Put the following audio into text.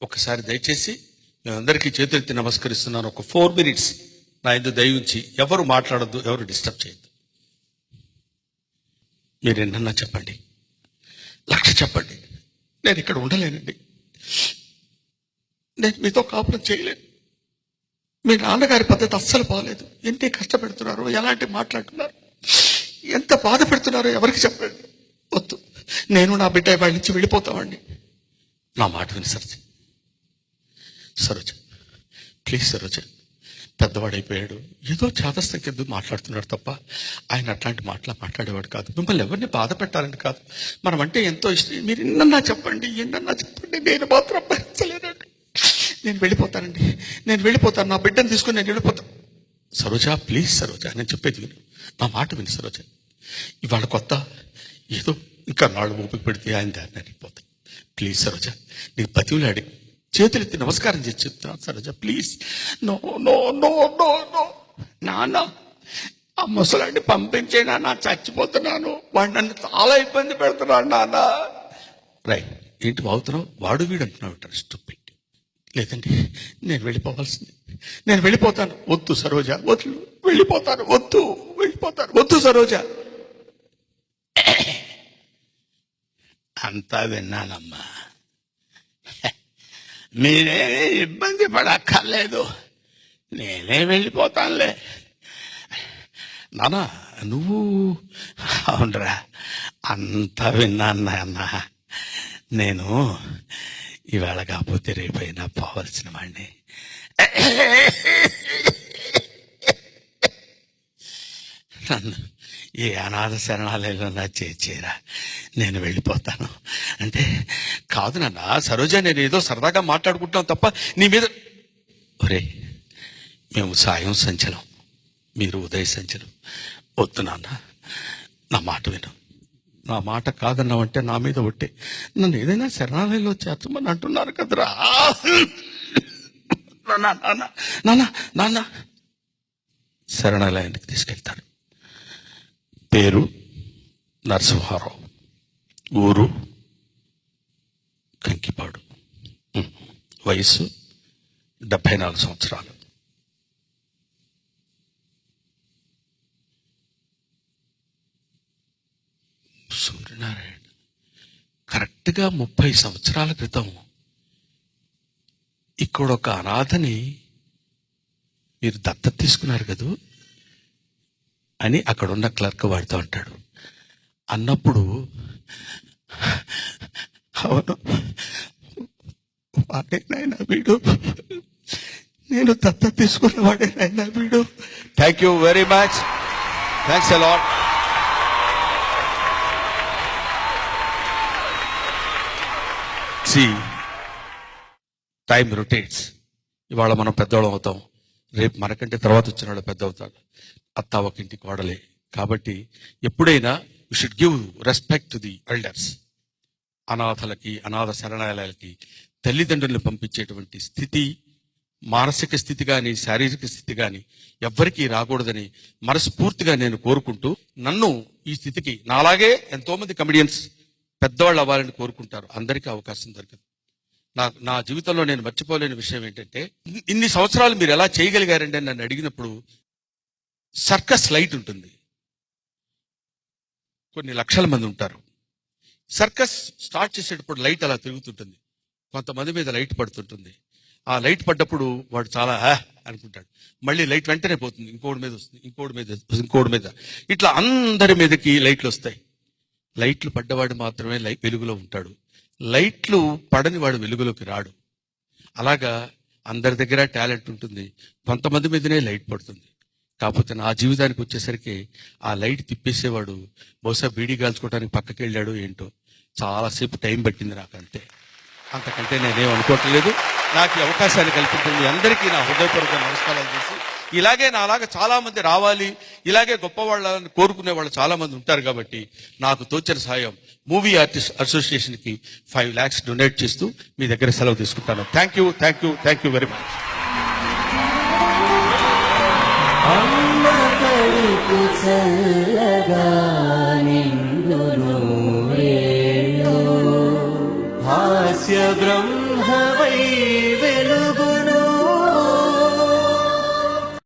ఒకసారి దయచేసి మేమందరికీ చేతులెత్తి నమస్కరిస్తున్నాను. ఒక 4 minutes నా ఎందుకు దయవుంచి ఎవరు మాట్లాడద్దు, ఎవరు డిస్టర్బ్ చేయొద్దు. మీరు ఎన్నన్నా చెప్పండి, 1,00,000 చెప్పండి, నేను ఇక్కడ ఉండలేనండి. నేను మీతో కాపురం చేయలేను. మీ నాన్నగారి పద్ధతి అస్సలు బాగలేదు. ఎన్ని కష్టపెడుతున్నారు, ఎలాంటి మాట్లాడుతున్నారు, ఎంత బాధ పెడుతున్నారో ఎవరికి చెప్పండి. వద్దు, నేను నా బిడ్డ వాళ్ళ నుంచి వెళ్ళిపోతామండి. నా మాట విని సరోజ, ప్లీజ్ సరోజ, పెద్దవాడైపోయాడు, ఏదో చాదస్తం కింద మాట్లాడుతున్నాడు తప్ప ఆయన అట్లాంటి మాట్లాడేవాడు కాదు. మిమ్మల్ని ఎవరిని బాధ పెట్టాలని కాదు, మనం అంటే ఎంతో ఇష్టం. మీరు ఎన్నన్నా చెప్పండి, నేను మాత్రం భరించలేనండి. నేను వెళ్ళిపోతాను, నా బిడ్డను తీసుకుని నేను వెళ్ళిపోతాను. సరోజ, ప్లీజ్ సరోజ, నేను చెప్పేది విను, నా మాట విని సరోజ. ఇవాళ కొత్త, ఏదో ఇంకా నాడు ఓపిక పెడితే ఆయన దారిని వెళ్ళిపోతాను. ప్లీజ్ సరోజ, నీకు బతివులాడి చేతులెత్తి నమస్కారం చేసి చెప్తున్నాను Saroja, please. No no no no no నాన్న, ఆ ముసలాన్ని పంపించే నాన్న, చచ్చిపోతున్నాను, వాడు నన్ను చాలా ఇబ్బంది పెడుతున్నాడు నాన్న. రైట్, ఏంటి వాగుతున్నావు, వాడు వీడు అంటున్నావు స్టూపిడ్. లేదండి, నేను వెళ్ళిపోతాను. వద్దు సరోజ, వద్దు, వద్దు సరోజ. అంతా విన్నానమ్మా, మీరేమీ ఇబ్బంది పడక్కర్లేదు, నేనే వెళ్ళిపోతానులే. నాన్న నువ్వు, అవునరా, అంతా విన్నాను నాన్న. నేను ఇవాళ కాకపోతే రేపైనా పోవలసిన వాడిని. నన్ను ఈ అనాథ శరణాలయంలో నా చేరా, నేను వెళ్ళిపోతాను అంటే కాదు నాన్న. సరోజ, నేను ఏదో సరదాగా మాట్లాడుకుంటాం తప్ప నీ మీద. ఒరే, మేము సాయం సంచలం, మీరు ఉదయ సంచలం. వద్దు నాన్న, నా మాట విను. నా మాట కాదన్నావంటే నా మీద ఒట్టే. నన్ను ఏదైనా శరణాలయంలో చేర్చమని అంటున్నారు కదరా. నాన్న శరణాలయానికి తీసుకెళ్తారు. పేరు నరసింహారావు, ఊరు కంకిపాడు, వయస్సు 74 సంవత్సరాలు. సూర్యనారాయణ, కరెక్ట్గా 30 సంవత్సరాల క్రితం ఇక్కడ ఒక అనాథని మీరు దత్తత తీసుకున్నారు కదూ అని అక్కడున్న క్లర్క్ వాడుతూ ఉంటాడు. అన్నప్పుడు అవును, వాడేనాయనా వీడు, నేను దత్తత తీసుకున్న వాడేనాయనా వీడు. Thank you very much, thanks a lot. Time rotates. ఇవాళ మనం పెద్దవాళ్ళం అవుతాం, రేపు మనకంటే తర్వాత వచ్చిన వాళ్ళు పెద్ద అవుతాడు. అత్త ఒక ఇంటి కోడలే. కాబట్టి ఎప్పుడైనా you should give respect to the elders. అనాథలకి, అనాథ శరణాలయాలకి తల్లిదండ్రులను పంపించేటువంటి స్థితి, మానసిక స్థితి కానీ శారీరక స్థితి కానీ ఎవ్వరికీ రాకూడదని మనస్ఫూర్తిగా నేను కోరుకుంటూ, నన్ను ఈ స్థితికి, నాలాగే ఎంతో మంది కమెడియన్స్ పెద్దవాళ్ళు అవ్వాలని కోరుకుంటారు, అందరికీ అవకాశం దొరకదు. నా జీవితంలో నేను మర్చిపోలేని విషయం ఏంటంటే, ఇన్ని సంవత్సరాలు మీరు ఎలా చేయగలిగారండి అని నన్ను అడిగినప్పుడు, సర్కస్ లైట్ ఉంటుంది, కొన్ని లక్షల మంది ఉంటారు. సర్కస్ స్టార్ట్ చేసేటప్పుడు లైట్ అలా తిరుగుతుంటుంది, కొంతమంది మీద లైట్ పడుతుంటుంది. ఆ లైట్ పడ్డప్పుడు వాడు చాలా అనుకుంటాడు, మళ్ళీ లైట్ వెంటనే పోతుంది, ఇంకోటి మీద వస్తుంది, ఇంకోటి మీద, ఇట్లా అందరి మీదకి లైట్లు వస్తాయి. లైట్లు పడ్డవాడు మాత్రమే వెలుగులో ఉంటాడు, లైట్లు పడని వాడు వెలుగులోకి రాడు. అలాగా అందరి దగ్గర టాలెంట్ ఉంటుంది, కొంతమంది మీదనే లైట్ పడుతుంది. కాకపోతే నా జీవితానికి వచ్చేసరికి ఆ లైట్ తిప్పేసేవాడు బహుశా బీడీ కాల్చుకోవడానికి పక్కకి వెళ్ళాడు ఏంటో, చాలాసేపు టైం పట్టింది నాకు, అంతే. అంతకంటే నేనేం అనుకోవట్లేదు. నాకు ఈ అవకాశాన్ని కల్పించింది అందరికీ నా హృదయపూర్వక నమస్కారాలు చేసి, ఇలాగే నాలాగా చాలా మంది రావాలి, ఇలాగే గొప్ప వాళ్ళని కోరుకునే వాళ్ళు చాలా మంది ఉంటారు. కాబట్టి నాకు తోచిన సాయం మూవీ ఆర్టిస్ట్ అసోసియేషన్కి 5 lakhs డొనేట్ చేస్తూ మీ దగ్గర సెలవు తీసుకుంటాను. Thank you very much. హాస్య బ్రహ్మ సుధవై వెలుగును